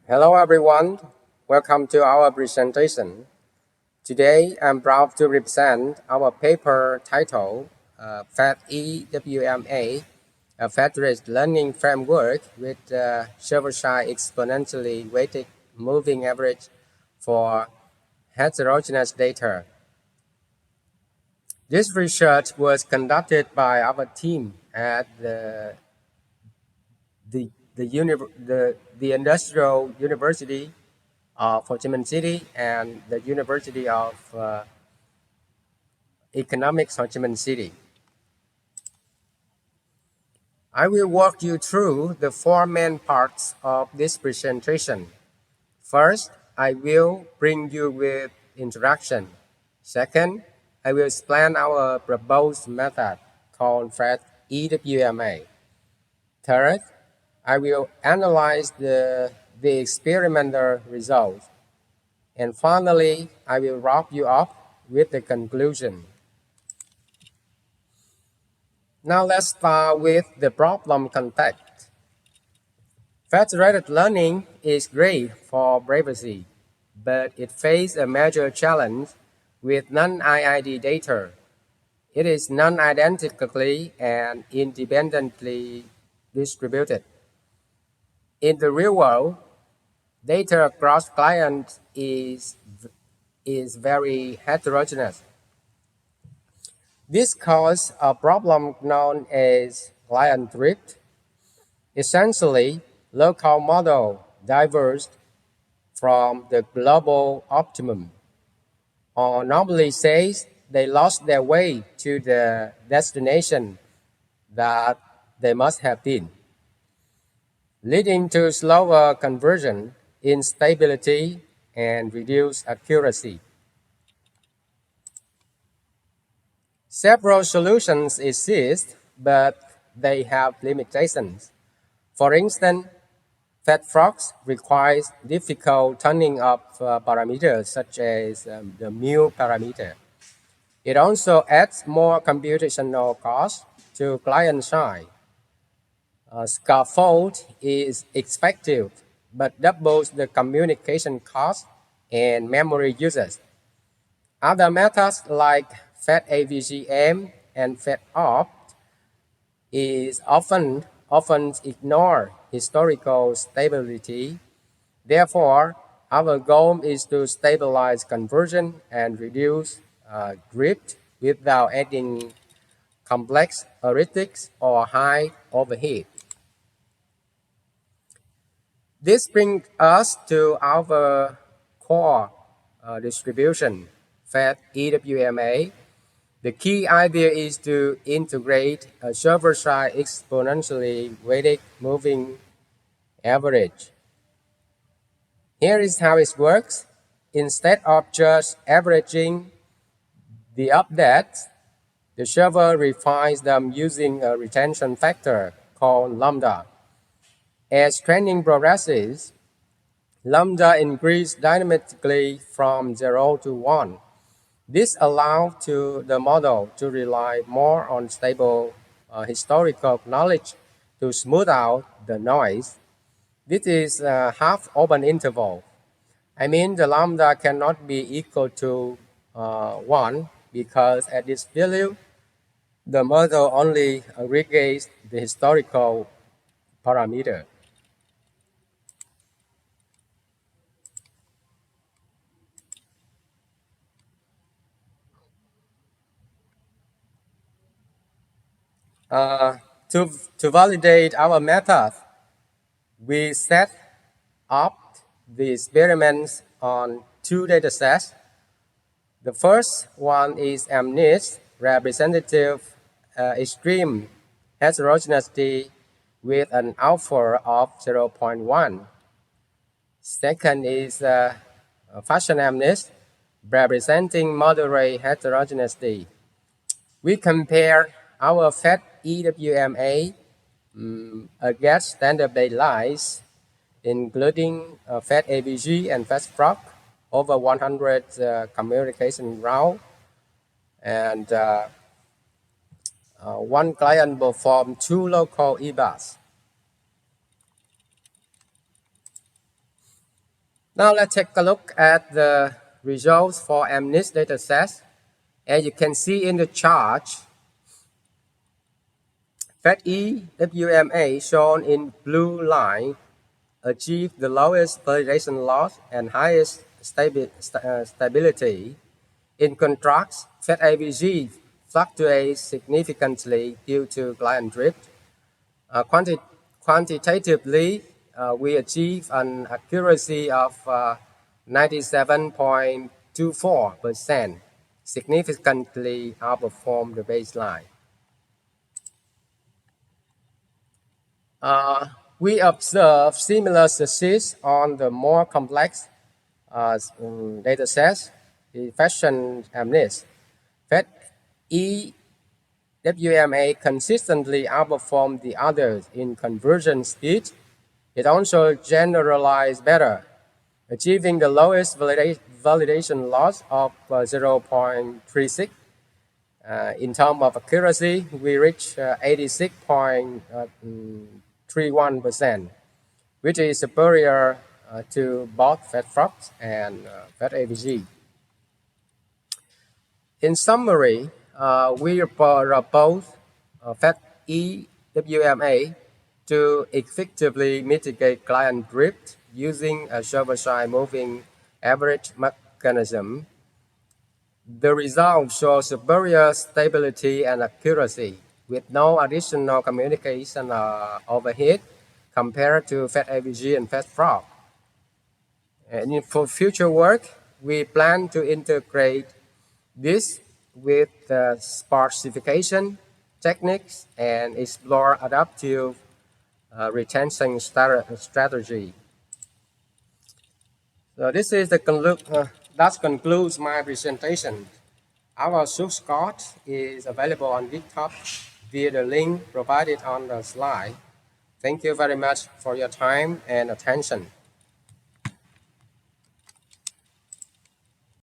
Hello everyone, welcome to our presentation. Today I'm proud to represent our paper titled FAT-EWMA, a Fat-Rich Learning Framework with server-side exponentially weighted moving average for heterogeneous data. This research was conducted by our team at the Industrial University of Ho Chi Minh City and the University of Economics Ho Chi Minh City. I will walk you through the four main parts of this presentation. First, I will bring you with introduction. Second, I will explain our proposed method called FAT-EWMA. Third, I will analyze the experimental results. And finally, I will wrap you up with the conclusion. Now let's start with the problem context. Federated learning is great for privacy, but it faces a major challenge with non-IID data. It is non-identically and independently distributed. In the real world, data across clients is very heterogeneous. This causes a problem known as client drift. Essentially, local models diverge from the global optimum, or normally says they lost their way to the destination that they must have been, leading to slower conversion, instability, and reduced accuracy. Several solutions exist, but they have limitations. For instance, FatFrog requires difficult tuning of parameters such as the mu parameter. It also adds more computational cost to client side. Scaffold is effective but doubles the communication cost and memory usage. Other methods like FAT-AVGM and FAT-OPT is often ignore historical stability. Therefore, our goal is to stabilize conversion and reduce drift without adding complex heuristics or high overhead. This brings us to our core distribution, FAT-EWMA. The key idea is to integrate a server-side exponentially weighted moving average. Here is how it works. Instead of just averaging the updates, the server refines them using a retention factor called lambda. As training progresses, lambda increases dynamically from 0 to 1. This allows the model to rely more on stable historical knowledge to smooth out the noise. This is a half-open interval. I mean, the lambda cannot be equal to 1 because at this value, the model only aggregates the historical parameter. Uh, to validate our method, we set up the experiments on two datasets. The first one is MNIST, representative extreme heterogeneity with an alpha of 0.1. Second is fashion MNIST, representing moderate heterogeneity. We compare our FAT-EWMA against standard baselines, including FAT-AVG and FAT-FROG, over 100 communication rounds, and one client performed 2 local EBAs. Now let's take a look at the results for MNIST dataset. As you can see in the chart, FAT-E WMA shown in blue line achieved the lowest validation loss and highest stability. In contrast, FAT-AVG fluctuates significantly due to client drift. Quantitatively, we achieve an accuracy of 97.24%, significantly outperform the baseline. We observe similar success on the more complex data sets, the fashion amnest. FAT-E WMA consistently outperformed the others in conversion speed. It also generalized better, achieving the lowest validation loss of 0.36. In terms of accuracy, we reached 86.31%, which is superior to both FAT-FROX and FAT-AVG. In summary, we propose FAT-E-WMA to effectively mitigate client drift using a server-side moving average mechanism. The results show superior stability and accuracy with no additional communication overhead compared to FAT-AVG and FAT-FROG. And for future work, we plan to integrate this with sparsification techniques and explore adaptive retention strategy. So this is the that concludes my presentation. Our source code is available on GitHub via the link provided on the slide. Thank you very much for your time and attention.